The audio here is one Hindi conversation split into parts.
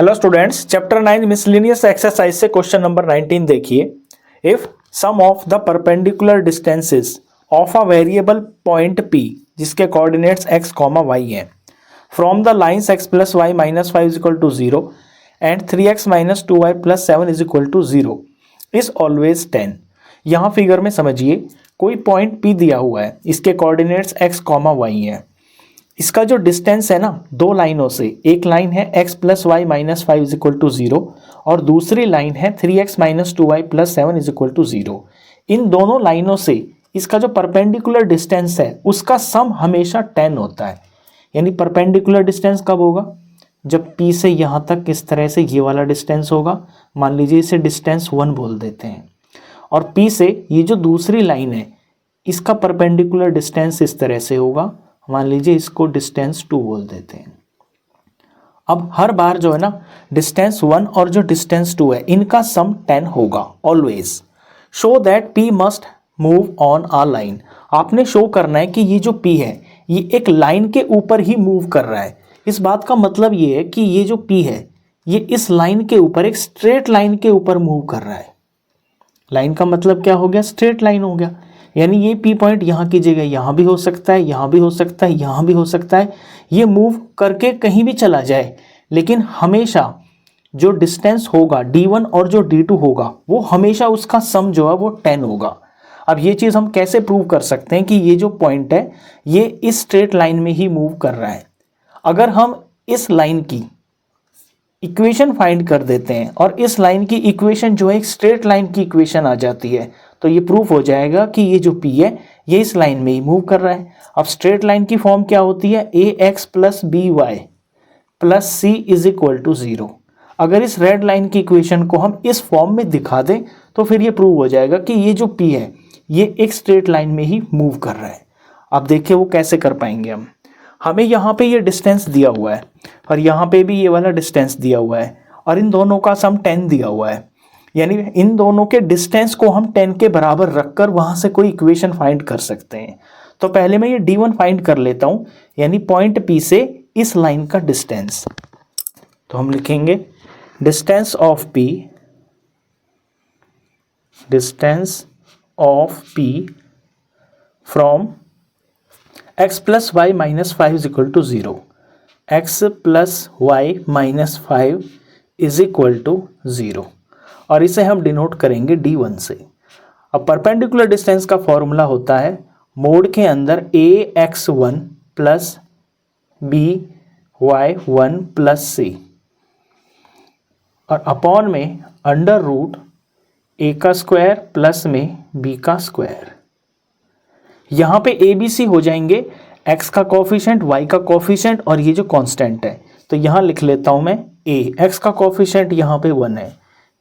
Hello students, chapter 9 miscellaneous exercise से क्वेश्चन नंबर 19 देखिए। If some of the perpendicular distances of a variable point P जिसके कोऑर्डिनेट्स x, y हैं from the lines x plus y minus 5 is equal to 0 and 3x minus 2y plus 7 is equal to 0 is always 10। यहाँ फिगर में समझिए कोई पॉइंट P दिया हुआ है, इसके कोऑर्डिनेट्स x, y हैं। इसका जो डिस्टेंस है ना दो लाइनों से, एक लाइन है x plus y minus 5 is equal to 0 और दूसरी लाइन है 3x minus 2y plus 7 is equal to 0। इन दोनों लाइनों से इसका जो परपेंडिकुलर डिस्टेंस है उसका सम हमेशा 10 होता है। यानी परपेंडिकुलर डिस्टेंस कब होगा? जब P से यहाँ तक इस तरह से ये वाला डिस्टेंस होगा, मान लीजिए इसे डिस्टेंस 1 बोल देते हैं, और P से ये जो दूसरी लाइन है इसका परपेंडिकुलर डिस्टेंस इस तरह से होगा, मान लीजिए इसको डिस्टेंस 2 बोल देते हैं। अब हर बार जो है ना डिस्टेंस 1 और जो डिस्टेंस 2 है इनका सम 10 होगा always. Show that P must move on a line. आपने शो करना है कि ये जो P है ये एक लाइन के ऊपर ही मूव कर रहा है। इस बात का मतलब ये है कि ये जो P है ये इस लाइन के ऊपर, एक स्ट्रेट लाइन के ऊपर मूव कर रहा है। लाइन का मतलब क्या हो गया? स्ट्रेट लाइन हो गया। यानी ये P पॉइंट यहाँ की जगह यहाँ भी हो सकता है, यहाँ भी हो सकता है, यहाँ भी हो सकता है, ये मूव करके कहीं भी चला जाए, लेकिन हमेशा जो डिस्टेंस होगा D1 और जो D2 होगा वो हमेशा उसका सम जो है वो 10 होगा। अब ये चीज़ हम कैसे प्रूव कर सकते हैं कि ये जो पॉइंट है ये इस स्ट्रेट लाइन में ही मूव कर रहा है? अगर हम इस लाइन की इक्वेशन फाइंड कर देते हैं और इस लाइन की इक्वेशन जो है एक स्ट्रेट लाइन की इक्वेशन आ जाती है, तो ये प्रूफ हो जाएगा कि ये जो P है ये इस लाइन में ही मूव कर रहा है। अब स्ट्रेट लाइन की फॉर्म क्या होती है? ax plus by plus c is equal to 0। अगर इस रेड लाइन की इक्वेशन को हम इस फॉर्म में दिखा दें तो फिर ये प्रूव हो जाएगा कि ये जो P है ये एक स्ट्रेट लाइन में ही मूव कर रहा है। अब देखिए वो कैसे कर पाएंगे हम। हमें यहाँ पे ये डिस्टेंस दिया हुआ है और यहाँ पे भी ये वाला डिस्टेंस दिया हुआ है और इन दोनों का सम 10 दिया हुआ है। यानी इन दोनों के डिस्टेंस को हम 10 के बराबर रखकर वहाँ से कोई इक्वेशन फाइंड कर सकते हैं। तो पहले मैं ये D1 फाइंड कर लेता हूँ, यानी पॉइंट P से इस लाइन का डिस्टेंस। तो हम लिखेंगे distance of P from x plus y minus 5 is equal to 0। x plus y minus 5 is equal to 0 और इसे हम डिनोट करेंगे D1 से। अब परपेंडिकुलर डिस्टेंस का फॉर्मूला होता है मोड के अंदर ax1 plus by1 plus c और अपॉन में अंडर रूट a का स्क्वायर प्लस में b का स्क्वायर। यहाँ पे a b c हो जाएंगे, x का कोफिशिएंट, y का कोफिशिएंट और ये जो कांस्टेंट है। तो यहाँ लिख लेता हूँ मैं a, x का कोफिशिएंट यहाँ पे 1 है,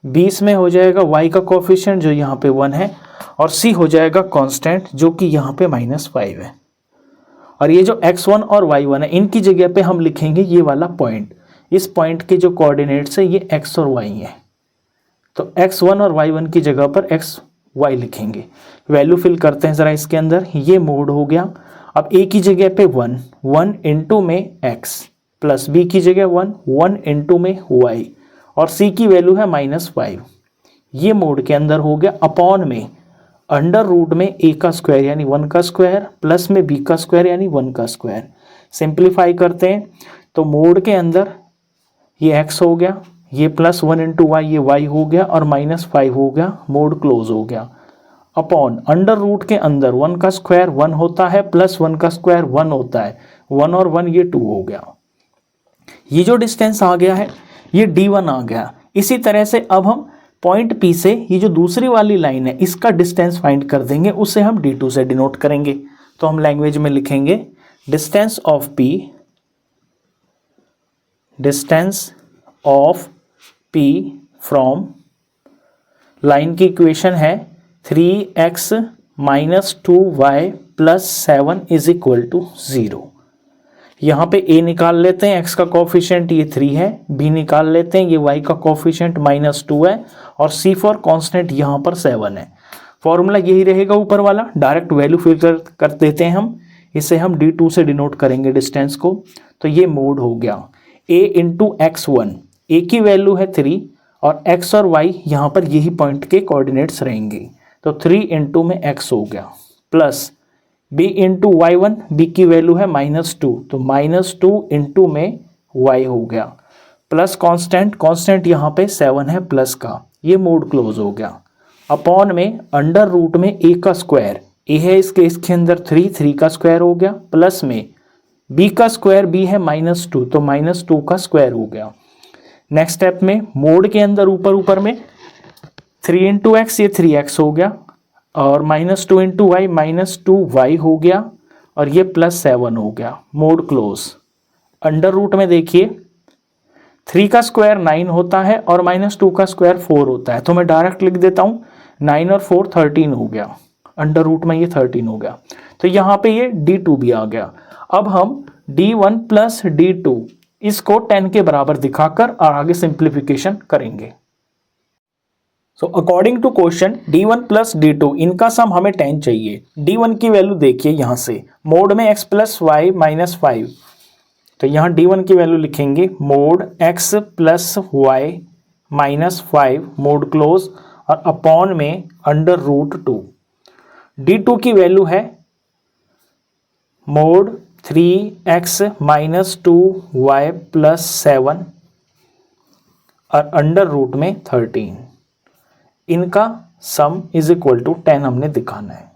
20 में हो जाएगा y का कोफिशिएंट जो यहाँ पे 1 है और c हो जाएगा कांस्टेंट जो कि यहाँ पे -5 है। और ये जो x1 और y1 है इनकी जगह पे हम लिखेंगे ये वाला पॉइंट। इस पॉइंट के जो कोऑर्डिनेट्स है ये x और y है, तो x1 और y1 की जगह पर y लिखेंगे। वैल्यू फिल करते हैं ज़रा इसके अंदर। ये मोड हो गया। अब a की जगह पे 1 इंटू में x प्लस b की जगह 1 इंटू में y और c की वैल्यू है -5। ये मोड के अंदर हो गया अपॉन में अंडर रूट में a का स्क्वायर यानी 1 का स्क्वायर प्लस में b का स्क्वायर यानी 1 का स्क्वायर। सिंप्लीफाई करते हैं तो मोड के अंदर ये x हो गया, ये प्लस 1 इंटू वाई ये y हो गया और -5 हो गया, मोड क्लोज हो गया। अपॉन अंडर रूट के अंदर 1 का स्क्वायर 1 होता है प्लस 1 का स्क्वायर 1 होता है, 1 और 1 ये 2 हो गया। ये जो डिस्टेंस आ गया है ये D1 आ गया। इसी तरह से अब हम पॉइंट P से ये जो दूसरी वाली लाइन है इसका डिस्टेंस फाइंड कर देंगे, उसे हम D2 से डिनोट करेंगे। तो हम लैंग्वेज में लिखेंगे distance of P from, line की इक्वेशन है 3x minus 2y plus 7 is equal to 0। यहाँ पे a निकाल लेते हैं, x का कोफिशिएंट ये 3 है, b निकाल लेते हैं, ये y का कोफिशिएंट -2 है और c फॉर कांस्टेंट यहाँ पर 7 है। फॉर्मूला यही रहेगा ऊपर वाला, डायरेक्ट वैल्यू फिल कर देते हैं हम। इसे हम D2 से डिनोट करेंगे डिस्टेंस को। तो ये मोड हो गया a इंटू x1 एक ही वैल्यू है 3 और x और y यहाँ पर यही पॉइंट के कोऑर्डिनेट्स रहेंगे, तो 3 इंटू में x हो गया plus b into y1, b की वैल्यू है -2 तो -2 इंटू में y हो गया प्लस कांस्टेंट यहाँ पे 7 है प्लस का, ये मोड क्लोज हो गया अपॉन में अंडर रूट में a का स्क्वायर, a है इस केस के अंदर 3 का स्क्वायर हो गया प्लस में b का स्क्वायर, b है -2 तो -2 का स्क्वायर हो गया। नेक्स्ट स्टेप में मोड के अंदर ऊपर में 3 इंटू एक्स, ये 3x हो गया और -2 इंटू वाई -2y हो गया और ये +7 हो गया, मोड क्लोज। अंडर रूट में देखिए 3 का स्क्वायर 9 होता है और -2 का स्क्वायर 4 होता है, तो मैं डायरेक्ट लिख देता हूँ 9 और 4 13 हो गया, अंडर रूट में ये 13 हो गया, तो यहाँ पे ये d2 भी आ गया। अब हम d1 प्लस d2 इसको 10 के बराबर दिखाकर और आगे सिंप्लीफिकेशन करेंगे। So according to question d1 plus d2 इनका सम हमें 10 चाहिए। d1 की वैल्यू देखिए यहाँ से मोड में x प्लस वाई माइनस 5, तो यहाँ d1 की वैल्यू लिखेंगे mod x plus y minus 5 mod close और अपॉन में अंडर रूट 2। d2 की वैल्यू है mode 3x minus 2y plus 7 और अंडर रूट में 13, इनका सम इज इक्वल टू 10 हमने दिखाना है।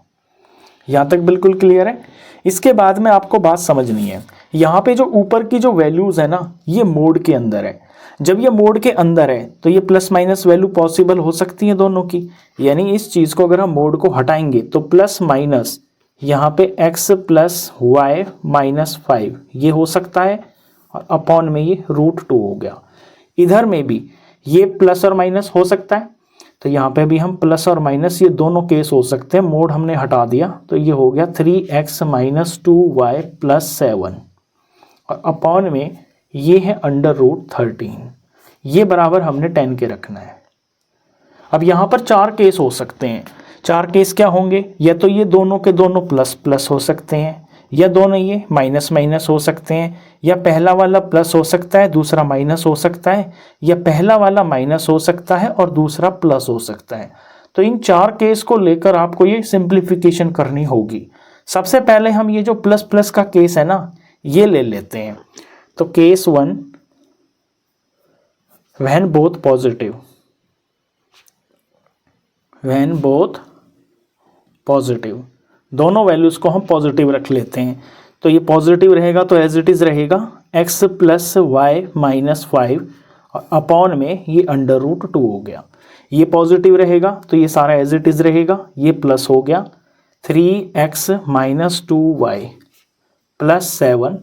यहाँ तक बिल्कुल क्लियर है। इसके बाद में आपको बात समझनी है, यहाँ पे जो ऊपर की जो वैल्यूज है ना ये मोड के अंदर है, जब ये मोड के अंदर है तो ये प्लस माइनस वैल्यू पॉसिबल हो सकती है दोनों की, यानी इस चीज़ को अगर हम मोड को हटाएंगे तो प्लस माइनस यहाँ पे x प्लस वाई माइनस 5 ये हो सकता है और अपॉन में ये रूट 2 हो गया। इधर में भी ये प्लस और माइनस हो सकता है, तो यहाँ पे भी हम प्लस और माइनस ये दोनों केस हो सकते हैं, मोड हमने हटा दिया तो ये हो गया 3x माइनस 2y प्लस 7 और अपॉन में ये है अंडर रूट 13, ये बराबर हमने 10 के रखना है। अब यहाँ पर 4 केस हो सकते हैं, 4 केस क्या होंगे, या तो ये दोनों के दोनों प्लस प्लस हो सकते हैं, या दोनों ये माइनस माइनस हो सकते हैं, या पहला वाला प्लस हो सकता है दूसरा माइनस हो सकता है, या पहला वाला माइनस हो सकता है और दूसरा प्लस हो सकता है। तो इन 4 केस को लेकर आपको ये सिंप्लीफिकेशन करनी होगी। सबसे पहले हम ये जो प्लस प्लस का केस है ना ये ले लेते हैं, तो case 1 when both positive, when both positive, दोनों वैल्यूज को हम पॉजिटिव रख लेते हैं, तो ये पॉजिटिव रहेगा तो एज इट इज रहेगा x प्लस वाई माइनस 5 और अपॉन में ये अंडर रूट 2 हो गया। ये पॉजिटिव रहेगा तो ये सारा एज इट इज रहेगा, ये प्लस हो गया 3x minus 2y plus 7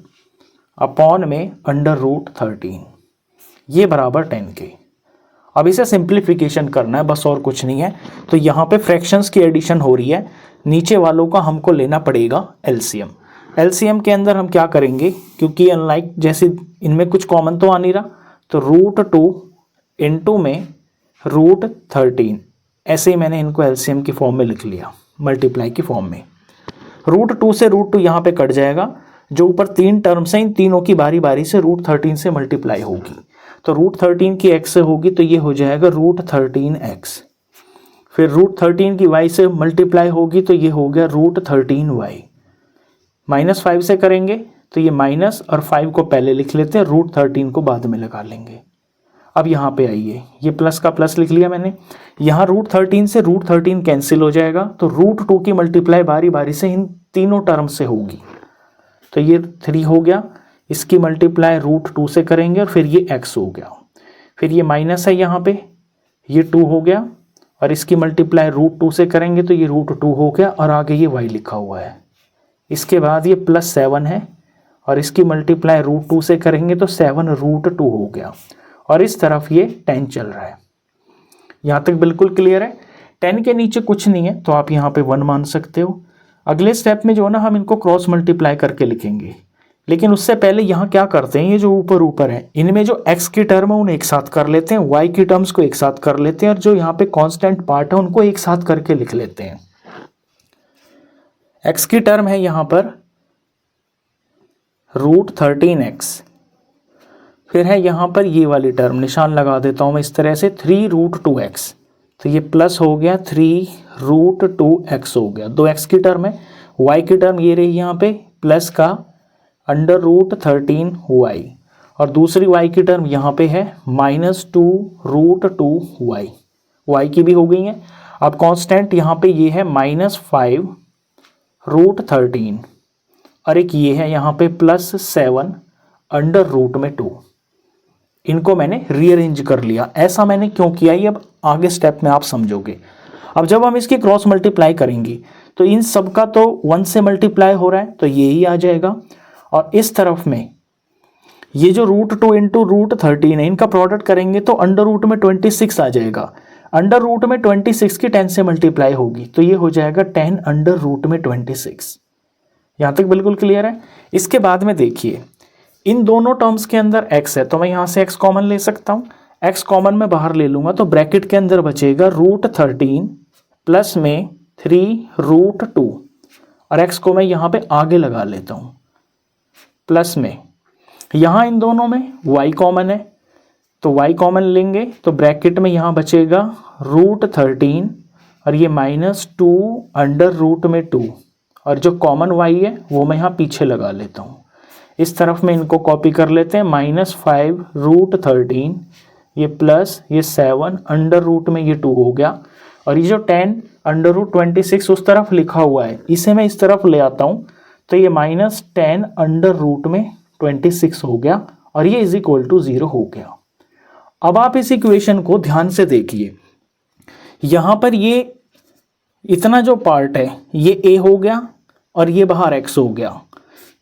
upon में अंडर रूट 13, ये बराबर 10 के। अब इसे सिंप्लीफिकेशन करना है बस और कुछ नहीं है, तो यहाँ पे फ्रैक्शंस की एडिशन हो रही है, नीचे वालों का हमको लेना पड़ेगा एलसीएम। एलसीएम के अंदर हम क्या करेंगे, क्योंकि अनलाइक जैसे इनमें कुछ कॉमन तो आ नहीं रहा, तो रूट 2 इंटू में रूट 13, ऐसे ही मैंने इनको एलसीएम की फॉर्म में लिख लिया, मल्टीप्लाई की फॉर्म में। रूट 2 से रूट 2 यहाँ पे कट जाएगा, जो ऊपर 3 टर्म्स हैं इन तीनों की बारी बारी से रूट 13 से मल्टीप्लाई होगी, तो रूट 13 की x से होगी तो ये हो जाएगा रूट 13x, फिर रूट 13 की y से मल्टीप्लाई होगी तो ये हो गया रूट 13y, माइनस 5 से करेंगे तो ये माइनस और 5 को पहले लिख लेते हैं, रूट 13 को बाद में लगा लेंगे। अब यहाँ पे आइए, ये प्लस का प्लस लिख लिया मैंने, यहाँ रूट 13 से रूट 13 कैंसिल हो जाएगा, तो रूट 2 की मल्टीप्लाई बारी बारी से इन तीनों टर्म से होगी, तो ये 3 हो गया, इसकी मल्टीप्लाई रूट 2 से करेंगे और फिर ये x हो गया, फिर ये माइनस है यहाँ पे, ये 2 हो गया और इसकी मल्टीप्लाई रूट 2 से करेंगे तो ये रूट 2 हो गया और आगे ये y लिखा हुआ है। इसके बाद ये प्लस 7 है और इसकी मल्टीप्लाई रूट 2 से करेंगे तो 7 रूट 2 हो गया और इस तरफ ये 10 चल रहा है। यहाँ तक बिल्कुल क्लियर है। 10 के नीचे कुछ नहीं है तो आप यहाँ पे 1 मान सकते हो। अगले स्टेप में जो है ना हम इनको क्रॉस मल्टीप्लाई करके लिखेंगे, लेकिन उससे पहले यहाँ क्या करते हैं, ये जो ऊपर ऊपर है इनमें जो x की टर्म है उन्हें एक साथ कर लेते हैं, y की टर्म्स को एक साथ कर लेते हैं और जो यहाँ पे कांस्टेंट पार्ट है उनको एक साथ करके लिख लेते हैं। x की टर्म है यहाँ पर रूट 13x, फिर है यहाँ पर ये वाली टर्म, निशान लगा देता हूँ मैं इस तरह से, 3√2x, तो ये प्लस हो गया 3√2x हो गया, 2x की टर्म है। y की टर्म ये रही यहाँ पे प्लस का √13y, और दूसरी y की टर्म यहाँ पे है -2√2y, y की भी हो गई है। अब कांस्टेंट यहाँ पे ये है -5√13, और एक ये है यहाँ पे +7√2। इनको मैंने रीअरेंज कर लिया। ऐसा मैंने क्यों किया ये अब आगे स्टेप में आप समझोगे। अब जब हम इसकी क्रॉस मल्टीप्लाई करेंगे तो इन सब का तो 1 से मल्टीप्लाई हो रहा है, तो ये ही आ जाएगा। और इस तरफ में ये जो √2 इंटू √13 है, इनका प्रोडक्ट करेंगे तो अंडर रूट में 26 आ जाएगा। अंडर रूट में 26 की 10 से मल्टीप्लाई होगी, तो ये हो जाएगा 10 अंडर रूट में 26। यहाँ तक बिल्कुल क्लियर है। इसके बाद में देखिए, इन दोनों टर्म्स के अंदर x है, तो मैं यहाँ से x कॉमन ले सकता हूँ। x कॉमन में बाहर ले लूँगा तो ब्रैकेट के अंदर बचेगा √13 प्लस में 3√2, और x को मैं यहाँ पे आगे लगा लेता हूँ प्लस में, यहाँ इन दोनों में y कॉमन है तो y कॉमन लेंगे तो ब्रैकेट में यहाँ बचेगा √13 और ये -2 अंडर रूट में 2, और जो कॉमन y है वो मैं यहाँ पीछे लगा लेता हूँ। इस तरफ में इनको कॉपी कर लेते हैं, -5√13 ये प्लस ये 7 अंडर रूट में ये 2 हो गया, और ये जो 10 अंडर रूट 26 उस तरफ लिखा हुआ है इसे मैं इस तरफ ले आता हूँ, तो ये -10 अंडर रूट में 26 हो गया, और ये इज इक्वल टू 0 हो गया। अब आप इस इक्वेशन को ध्यान से देखिए, यहाँ पर ये इतना जो पार्ट है ये a हो गया और ये बाहर x हो गया,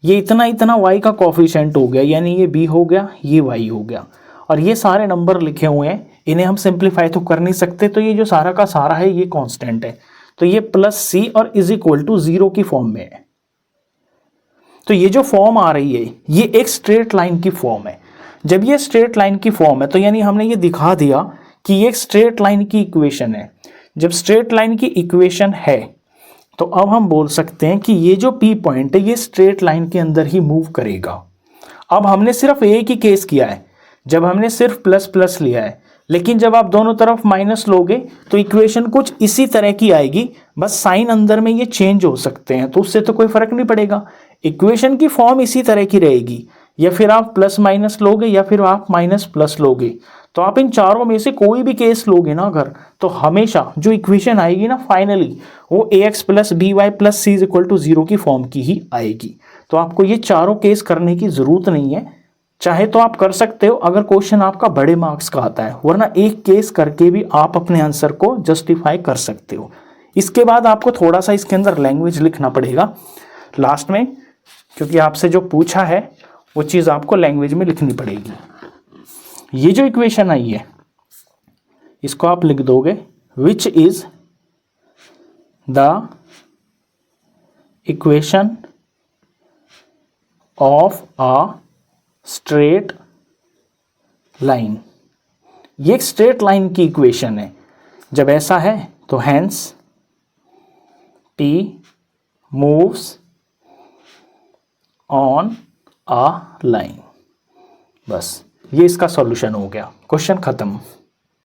ये इतना इतना y का कोफिशिएंट हो गया, यानी ये b हो गया, ये y हो गया, और ये सारे नंबर लिखे हुए हैं, इन्हें हम सिंप्लीफाई तो कर नहीं सकते, तो ये जो सारा का सारा है ये कांस्टेंट है, तो ये +c और इज इक्वल टू 0 की फॉर्म में है। तो ये जो फॉर्म आ रही है ये एक स्ट्रेट लाइन की फॉर्म है। जब ये स्ट्रेट लाइन की फॉर्म है तो यानी हमने ये दिखा दिया कि ये एक स्ट्रेट लाइन की इक्वेशन है। जब स्ट्रेट लाइन की इक्वेशन है तो अब हम बोल सकते हैं कि ये जो P पॉइंट है ये स्ट्रेट लाइन के अंदर ही मूव करेगा। अब हमने सिर्फ एक ही केस किया है, जब हमने सिर्फ प्लस प्लस लिया है, लेकिन जब आप दोनों तरफ माइनस लोगे तो इक्वेशन कुछ इसी तरह की आएगी, बस साइन अंदर में ये चेंज हो सकते हैं, तो उससे तो कोई फर्क नहीं पड़ेगा। इक्वेशन की फॉर्म इसी तरह की रहेगी, या फिर आप प्लस माइनस लोगे या फिर आप माइनस प्लस लोगे। तो आप इन चारों में से कोई भी केस लोगे ना अगर, तो हमेशा जो इक्वेशन आएगी ना फाइनली वो ax + by + c = 0 की फॉर्म की ही आएगी। तो आपको ये चारों केस करने की जरूरत नहीं है, चाहे तो आप कर सकते हो अगर क्वेश्चन आपका बड़े मार्क्स का आता है, वरना एक केस करके भी आप अपने आंसर को जस्टिफाई कर सकते हो। इसके बाद आपको थोड़ा सा इसके अंदर लैंग्वेज लिखना पड़ेगा लास्ट में, क्योंकि आपसे जो पूछा है वो चीज़ आपको लैंग्वेज में लिखनी पड़ेगी। ये जो इक्वेशन आई है इसको आप लिख दोगे, which is the equation of a straight line. ये एक स्ट्रेट लाइन की इक्वेशन है। जब ऐसा है तो hence P moves on a line. बस ये इसका सॉल्यूशन हो गया, क्वेश्चन खत्म।